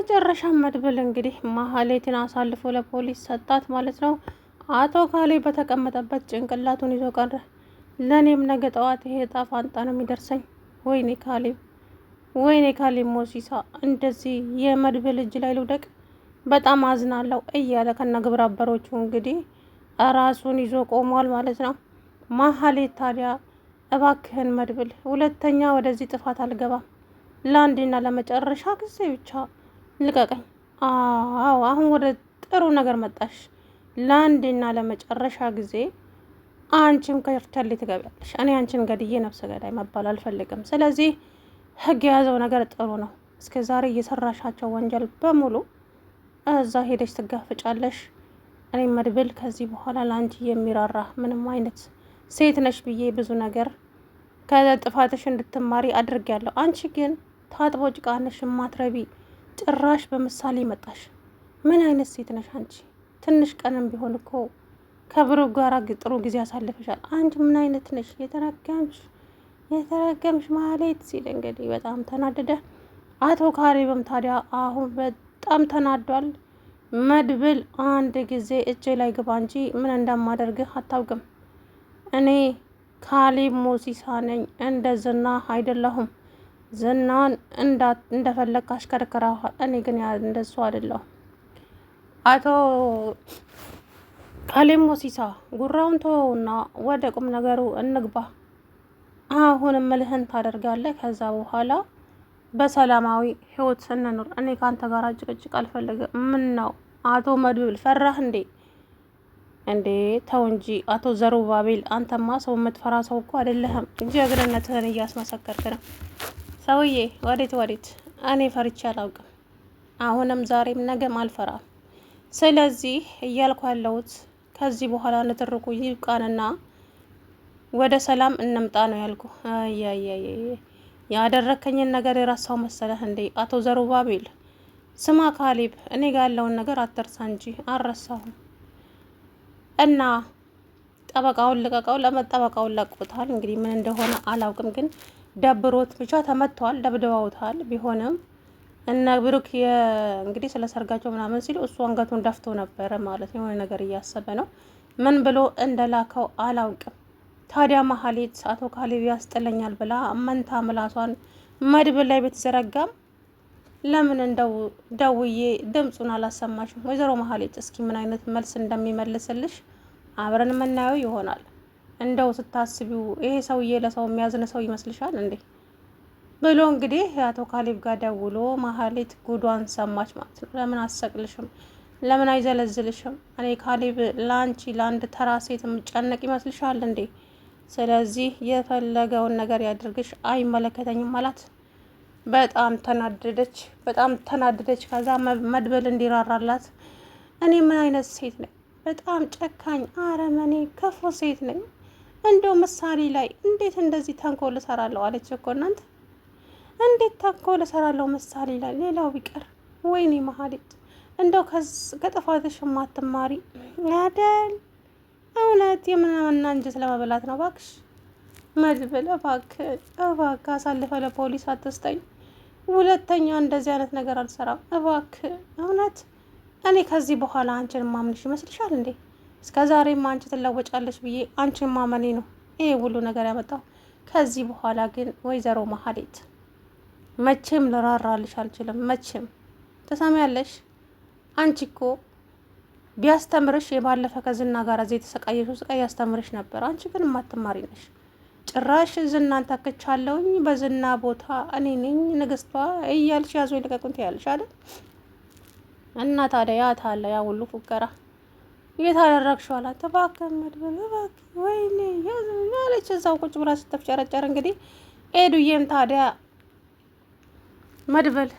በመጨረሻ መድብል እንግዲህ ማህሌትን አሳልፎ ለፖሊስ ሰጣት ማለት ነው። አቶ ካሌብ በተቀመጠበት ጭንቅላቱን ይዞ ቀረ። ለእኔም ነገ ጠዋት ይሄ ዕጣ ፈንታ ነው የሚደርሰኝ። ወይኔ ካሌብ፣ ወይኔ ካሌብ ሞሲሳ፣ እንደዚህ የመድብል እጅ ላይ ልውደቅ፣ በጣም አዝናለሁ እያለ ከነ ግብረ አበሮቹ እንግዲህ ራሱን ይዞ ቆሟል ማለት ነው። ማህሌት ታዲያ እባክህን መድብል፣ ሁለተኛ ወደዚህ ጥፋት አልገባም፣ ለአንዴና ለመጨረሻ ጊዜ ብቻ ልቀቀኝ። አዎ አሁን ወደ ጥሩ ነገር መጣሽ። ለአንዴና ለመጨረሻ ጊዜ አንቺም ከርቸሌ ትገቢያለሽ። እኔ አንቺን ገድዬ ነፍሰ ገዳይ መባል አልፈልግም። ስለዚህ ህግ የያዘው ነገር ጥሩ ነው። እስከ ዛሬ እየሰራሻቸው ወንጀል በሙሉ እዛ ሄደሽ ትጋፍጫለሽ። እኔ መድብል ከዚህ በኋላ ለአንቺ የሚራራ ምንም አይነት ሴት ነሽ ብዬ ብዙ ነገር ከጥፋትሽ እንድትማሪ አድርጊያለሁ። አንቺ ግን ታጥቦ ጭቃ ነሽ፣ ማትረቢ። ጭራሽ በምሳሌ መጣሽ። ምን አይነት ሴት ነሽ አንቺ? ትንሽ ቀንም ቢሆን እኮ ከብሩክ ጋር ጥሩ ጊዜ አሳልፈሻል። አንቺ ምን አይነት ነሽ? የተረገምሽ ማህሌት ሲል እንግዲህ በጣም ተናደደ። አቶ ካሌብም ታዲያ አሁን በጣም ተናዷል። መድብል አንድ ጊዜ እጄ ላይ ግባ እንጂ ምን እንደማደርግህ አታውቅም። እኔ ካሌብ ሞሲሳ ነኝ፣ እንደ ዝና አይደለሁም። ዝናን እንደፈለግ አሽከርክረዋል። እኔ ግን እንደሱ አይደለሁም። አቶ ካሌብ ሞሲሳ ጉራውን ተወውና ወደ ቁም ነገሩ እንግባ። አሁን እምልህን ታደርጋለህ። ከዛ በኋላ በሰላማዊ ህይወት እንኑር። እኔ ከአንተ ጋር ጭቅጭቅ አልፈልግም። ምን ነው አቶ መድብል ፈራህ እንዴ? እንዴ ተው እንጂ አቶ ዘሩባቤል፣ አንተማ ሰው የምትፈራ ሰው እኮ አይደለህም። ጀግንነትህን እያስመሰከርክ ነው። ሰውዬ ወዴት? እኔ ፈርቼ አላውቅም። አሁንም ዛሬም ነገም አልፈራም። ስለዚህ እያልኩ ያለሁት ከዚህ በኋላ ንትርኩ ይብቃንና ወደ ሰላም እንምጣ ነው ያልኩ። ያደረከኝን ነገር የራሳው መሰለህ እንዴ? አቶ ዘሩባቤል ስማ ካሌብ፣ እኔ ጋር ያለውን ነገር አትርሳ እንጂ አልረሳሁም። እና ጠበቃውን ልቀቀው። ለመጠበቃውን ለቆታል። እንግዲህ ምን እንደሆነ አላውቅም፣ ግን ደብሮት ብቻ ተመቷል፣ ደብድበውታል። ቢሆንም እነ ብሩክ እንግዲህ ስለ ሰርጋቸው ምናምን ሲሉ እሱ አንገቱን ደፍቶ ነበረ ማለት ነው። የሆነ ነገር እያሰበ ነው። ምን ብሎ እንደላከው አላውቅም። ታዲያ ማህሌት አቶ ካሌብ ያስጥለኛል ብላ መንታ ምላሷን መድብል ላይ ብትዘረጋም ለምን እንደው ደውዬ ድምፁን አላሰማሽም? ወይዘሮ ማህሌት እስኪ ምን አይነት መልስ እንደሚመልስልሽ አብረን የምናየው ይሆናል። እንደው ስታስቢው ይሄ ሰውዬ ለሰው የሚያዝን ሰው ይመስልሻል እንዴ? ብሎ እንግዲህ አቶ ካሌብ ጋር ደውሎ ማህሌት ጉዷን ሰማች ማለት ነው። ለምን አሰቅልሽም? ለምን አይዘለዝልሽም? እኔ ካሌብ ለአንቺ ለአንድ ተራ ሴት የምጨነቅ ይመስልሻል እንዴ? ስለዚህ የፈለገውን ነገር ያድርግሽ፣ አይመለከተኝም አላት። በጣም ተናደደች። ከዛ መድብል እንዲራራላት እኔ ምን አይነት ሴት ነኝ? በጣም ጨካኝ፣ አረመኔ፣ ክፉ ሴት ነኝ። እንደው ምሳሌ ላይ እንዴት እንደዚህ ተንኮል እሰራለሁ አለች እኮ እናንተ። እንዴት ተንኮል እሰራለሁ ምሳሌ ላይ? ሌላው ቢቀር ወይኔ ማህሌት እንደው ከጥፋትሽ ማትማሪ ያደል። እውነት የምናምና እንጀት ለመበላት ነው። እባክሽ መድብል፣ እባክህ አሳልፈ ለፖሊስ አትስጠኝ። ሁለተኛ እንደዚህ አይነት ነገር አልሰራም። እባክህ እውነት እኔ ከዚህ በኋላ አንቺን ማምንሽ ይመስልሻል እንዴ? እስከ ዛሬም አንቺ ትለወጫለሽ ብዬ አንቺን ማመኔ ነው ይሄ ሁሉ ነገር ያመጣው። ከዚህ በኋላ ግን ወይዘሮ ማህሌት መቼም ልራራልሽ አልችልም። መቼም ትሰሚያለሽ። አንቺ እኮ ቢያስተምርሽ የባለፈ ከዝና ጋር እዚህ የተሰቃየሽው ስቃይ ያስተምርሽ ነበር። አንቺ ግን ማትማሪ ነሽ። ጭራሽ ዝናን ታክቻለሁኝ፣ በዝና ቦታ እኔ ነኝ ንግስቷ እያልሽ ያዞ ይልቀቁን ትያለሽ አይደል? እና ታዲያ ያታለ ያ ሁሉ ፉከራ የታደረግሽው አላት። እባክህ መድብል እባክህ፣ ወይኔ ያለች እዛው ቁጭ ብላ ስትፍጨረጨር እንግዲህ ኤዱዬም ታዲያ መድብል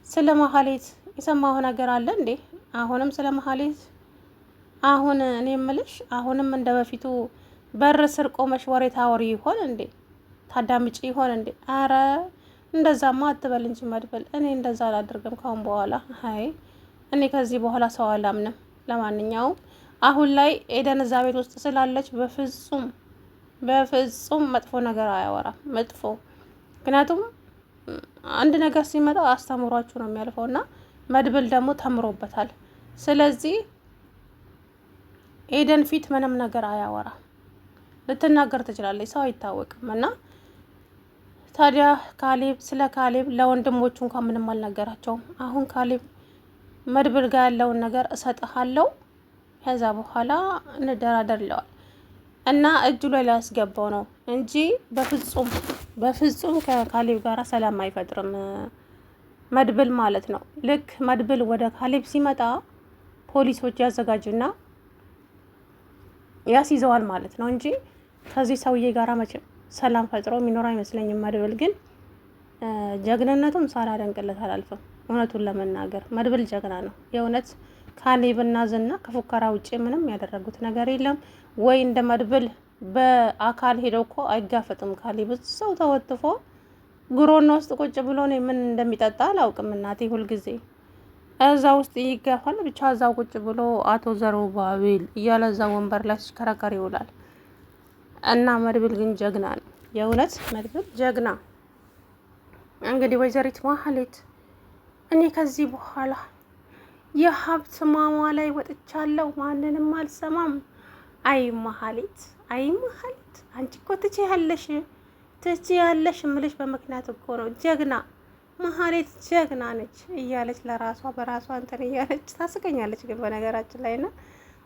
ስለ ማህሌት የሰማሁ ነገር አለ እንዴ? አሁንም ስለ ማህሌት አሁን እኔ የምልሽ አሁንም እንደ በፊቱ በር ስር ቆመሽ ወሬ ታወሪ ይሆን እንዴ? ታዳምጪ ይሆን እንዴ? አረ እንደዛማ አትበል እንጂ መድብል፣ እኔ እንደዛ አላደርግም ካሁን በኋላ። አይ እኔ ከዚህ በኋላ ሰው አላምንም። ለማንኛውም አሁን ላይ ኤደን እዛ ቤት ውስጥ ስላለች በፍጹም መጥፎ ነገር አያወራም። መጥፎ ምክንያቱም አንድ ነገር ሲመጣ አስተምሯችሁ ነው የሚያልፈው እና መድብል ደግሞ ተምሮበታል። ስለዚህ ኤደን ፊት ምንም ነገር አያወራ። ልትናገር ትችላለች፣ ሰው አይታወቅም። እና ታዲያ ስለ ካሌብ ለወንድሞቹ እንኳን ምንም አልነገራቸውም። አሁን ካሌብ መድብል ጋር ያለውን ነገር እሰጥሃለሁ፣ ከዛ በኋላ እንደራደር ይለዋል። እና እጁ ላይ ሊያስገባው ነው እንጂ በፍጹም ከካሌብ ጋር ሰላም አይፈጥርም መድብል ማለት ነው። ልክ መድብል ወደ ካሌብ ሲመጣ ፖሊሶች ያዘጋጅና ያስይዘዋል ማለት ነው እንጂ ከዚህ ሰውዬ ጋር መቼም ሰላም ፈጥሮ የሚኖር አይመስለኝም። መድብል ግን ጀግንነቱም ሳላደንቅለት አላልፍም። እውነቱን ለመናገር መድብል ጀግና ነው የእውነት። ካሌብና ዝና ከፉከራ ውጭ ምንም ያደረጉት ነገር የለም። ወይ እንደ መድብል በአካል ሄደው እኮ አይጋፈጥም። ካሌብ ሰው ተወትፎ ጉሮና ውስጥ ቁጭ ብሎ ነው ምን እንደሚጠጣ አላውቅም። እናቴ ሁልጊዜ እዛ ውስጥ ይገፋል። ብቻ እዛው ቁጭ ብሎ አቶ ዘሩባቤል እያለ እዛ ወንበር ላይ ሲከራከር ይውላል። እና መድብል ግን ጀግና ነው የእውነት መድብል ጀግና። እንግዲህ ወይዘሪት ማህሌት እኔ ከዚህ በኋላ የሀብት ማማ ላይ ወጥቻለሁ፣ ማንንም አልሰማም። አይ ማህሌት አንቺ እኮ ትችያለሽ እምልሽ በምክንያት እኮ ነው። ጀግና ማህሌት ጀግና ነች እያለች ለራሷ በራሷ እንትን እያለች ታስቀኛለች። ግን በነገራችን ላይ ና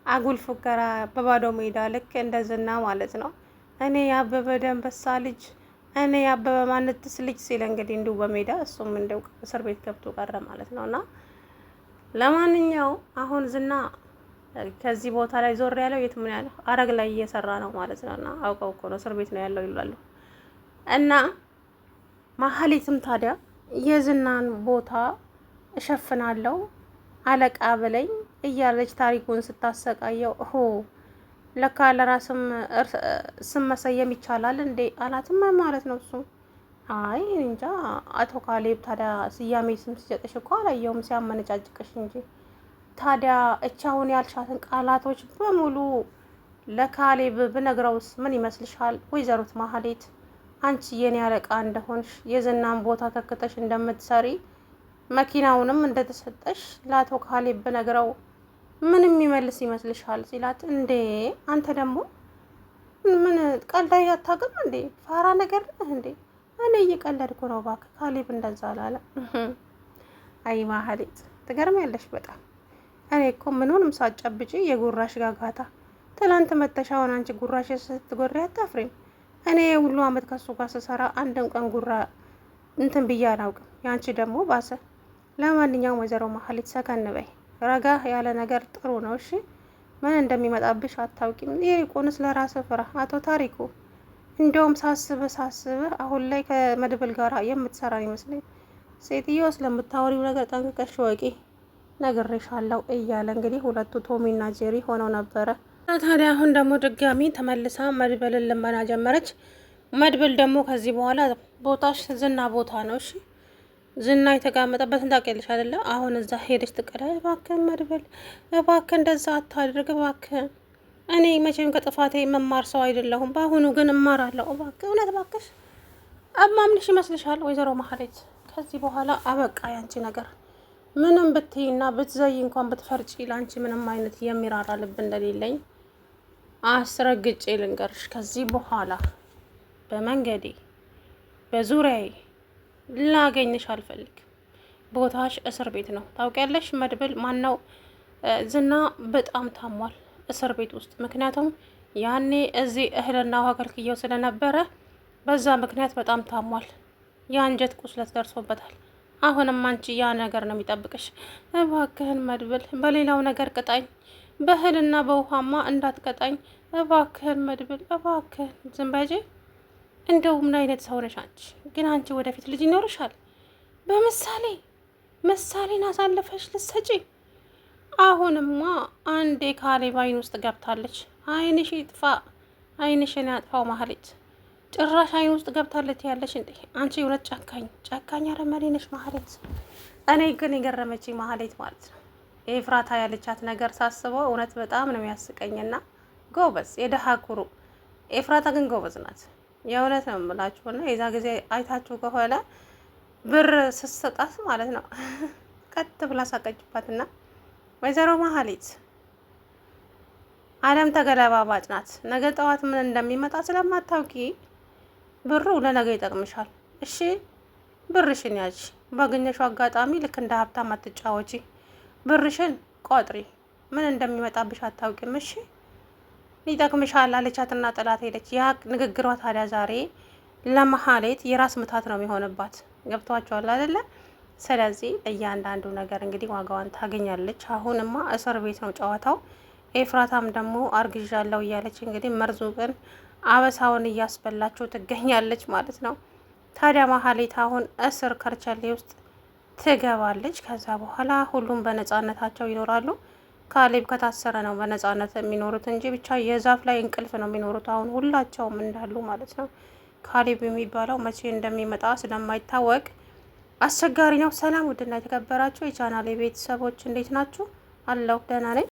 አጉል ፉከራ በባዶ ሜዳ ልክ እንደ ዝና ማለት ነው። እኔ የአበበ ደንበሳ ልጅ፣ እኔ የአበበ ማንትስ ልጅ ሲል እንግዲህ እንዲሁ በሜዳ እሱም እንደው እስር ቤት ገብቶ ቀረ ማለት ነው። እና ለማንኛው አሁን ዝና ከዚህ ቦታ ላይ ዞር ያለው የት ምን ያለው አረግ ላይ እየሰራ ነው ማለት ነው። እና አውቀው እኮ ነው እስር ቤት ነው ያለው ይላሉ። እና ማህሌትም ታዲያ የዝናን ቦታ እሸፍናለሁ አለቃ ብለኝ እያለች ታሪኩን ስታሰቃየው ለካ ለራስም ስም መሰየም ይቻላል እንዴ አላትም ማለት ነው። እሱ አይ እንጃ አቶ ካሌብ ታዲያ ስያሜ ስም ሲሰጥሽ እኮ አላየውም ሲያመነጫጭቅሽ እንጂ። ታዲያ እቻውን ያልሻትን ቃላቶች በሙሉ ለካሌብ ብነግረውስ ምን ይመስልሻል? ወይዘሮት ማህሌት አንቺ የኔ አለቃ እንደሆንሽ የዝናን ቦታ ተክተሽ እንደምትሰሪ መኪናውንም እንደተሰጠሽ ለአቶ ካሌብ ብነግረው ምንም ይመልስ ይመስልሻል? ሲላት እንዴ አንተ ደግሞ ምን ቀልዳይ አታውቅም እንዴ? ፋራ ነገር ነህ እንዴ? እኔ እየቀለድኩ ነው እባክህ፣ ካሌብ እንደዛ አላለ። አይ ማህሌት ትገርሚያለሽ በጣም። እኔ እኮ ምንሆንም ሳትጨብጪ የጉራሽ ጋጋታ። ትናንት መተሻውን አንቺ ጉራሽ ስትጎሪ አታፍሪም? እኔ ሁሉ አመት ከሱ ጋር ስሰራ አንድም ቀን ጉራ እንትን ብዬ አላውቅም። ያንቺ ደግሞ ባሰ። ለማንኛውም ወይዘሮ ማህሌት ሰከን በይ። ረጋ ያለ ነገር ጥሩ ነው። እሺ ምን እንደሚመጣብሽ አታውቂም። ይልቁንስ ለራስህ ፍራ። አቶ ታሪኩ እንደውም ሳስብህ አሁን ላይ ከመድብል ጋር የምትሰራ ይመስለኝ። ሴትዮ ስለምታወሪው ነገር ጠንቅቀሽ ወቂ፣ ነግሬሻለሁ እያለ እንግዲህ ሁለቱ ቶሚና ጄሪ ሆነው ነበረ። ታዲያ አሁን ደግሞ ድጋሚ ተመልሳ መድብልን ልመና ጀመረች። መድብል ደግሞ ከዚህ በኋላ ቦታሽ ዝና ቦታ ነው። እሺ ዝና የተቀመጠበትን ታውቂያለሽ አይደለ? አሁን እዛ ሄደች ትቀዳ። እባክህን መድብል እባክህ እንደዛ አታድርግ እባክህ። እኔ መቼም ከጥፋቴ መማር ሰው አይደለሁም። በአሁኑ ግን እማራለሁ። እባክህ እውነት እባክሽ አማምንሽ ይመስልሻል? ወይዘሮ ማህሌት ከዚህ በኋላ አበቃ ያንቺ ነገር። ምንም ብትይና ብትዘይ እንኳን ብትፈርጪ ላንቺ ምንም አይነት የሚራራ ልብ እንደሌለኝ አስረግጬ ልንገርሽ። ከዚህ በኋላ በመንገዴ በዙሪያዬ ላገኝሽ አልፈልግም። ቦታሽ እስር ቤት ነው ታውቂያለሽ። መድብል ማነው ዝና በጣም ታሟል እስር ቤት ውስጥ። ምክንያቱም ያኔ እዚህ እህልና ውሃ ከልክየው ስለነበረ በዛ ምክንያት በጣም ታሟል። የአንጀት ቁስለት ደርሶበታል። አሁንም አንቺ ያ ነገር ነው የሚጠብቅሽ። እባክህን መድብል በሌላው ነገር ቅጣኝ፣ በእህልና በውሃማ እንዳትቀጣኝ እባክህን መድብል እባክህን። ዝም በይ። እንደው ምን አይነት ሰው ነሽ አንቺ? ግን አንቺ ወደፊት ልጅ ይኖርሻል። ምሳሌን አሳልፈሽ ልትሰጪ። አሁንማ አንዴ ካሌብ አይን ውስጥ ገብታለች። አይንሽ ይጥፋ፣ አይንሽን ያጥፋው ማህሌት። ጭራሽ አይን ውስጥ ገብታለች ያለሽ እንዴ አንቺ! እውነት ጨካኝ አረመኔ ነሽ ማህሌት። እኔ ግን የገረመችኝ ማህሌት ማለት ነው ኤፍራታ ያለቻት ነገር ሳስበው እውነት በጣም ነው ያስቀኝና ጎበዝ፣ የደሃ ኩሩ። ኤፍራታ ግን ጎበዝ ናት። የእውነት ነው የምላችሁና የዛ ጊዜ አይታችሁ ከሆነ ብር ስትሰጣት ማለት ነው ሰቀጥ ብላ ሳቀችባትና ወይዘሮ መሀሌት አለም ተገለባባጭ ናት። ነገ ጠዋት ምን እንደሚመጣ ስለማታውቂ ብሩ ለነገ ይጠቅምሻል። እሺ ብርሽን ያዥ። ባገኘሽው አጋጣሚ ልክ እንደ ሀብታም አትጫወቺ። ብርሽን ቆጥሪ። ምን እንደሚመጣብሽ አታውቂም። እሺ ይጠቅምሻል አለቻትና ጥላት ሄደች። ያ ንግግሯ ታዲያ ዛሬ ለመሀሌት የራስ ምታት ነው የሚሆንባት። ገብቷቸዋል አይደለ? ስለዚህ እያንዳንዱ ነገር እንግዲህ ዋጋዋን ታገኛለች። አሁንማ እስር ቤት ነው ጨዋታው። ኤፍራታም ደግሞ አርግዣለሁ እያለች እንግዲህ መርዙቅን አበሳውን እያስበላቸው ትገኛለች ማለት ነው። ታዲያ መሀሌት አሁን እስር ከርቸሌ ውስጥ ትገባለች። ከዛ በኋላ ሁሉም በነጻነታቸው ይኖራሉ። ካሌብ ከታሰረ ነው በነጻነት የሚኖሩት እንጂ ብቻ የዛፍ ላይ እንቅልፍ ነው የሚኖሩት አሁን ሁላቸውም እንዳሉ ማለት ነው። ካሌብ የሚባለው መቼ እንደሚመጣ ስለማይታወቅ አስቸጋሪ ነው። ሰላም ውድና የተከበራችሁ የቻናሌ ቤተሰቦች እንዴት ናችሁ? አለሁ ደህና ነኝ።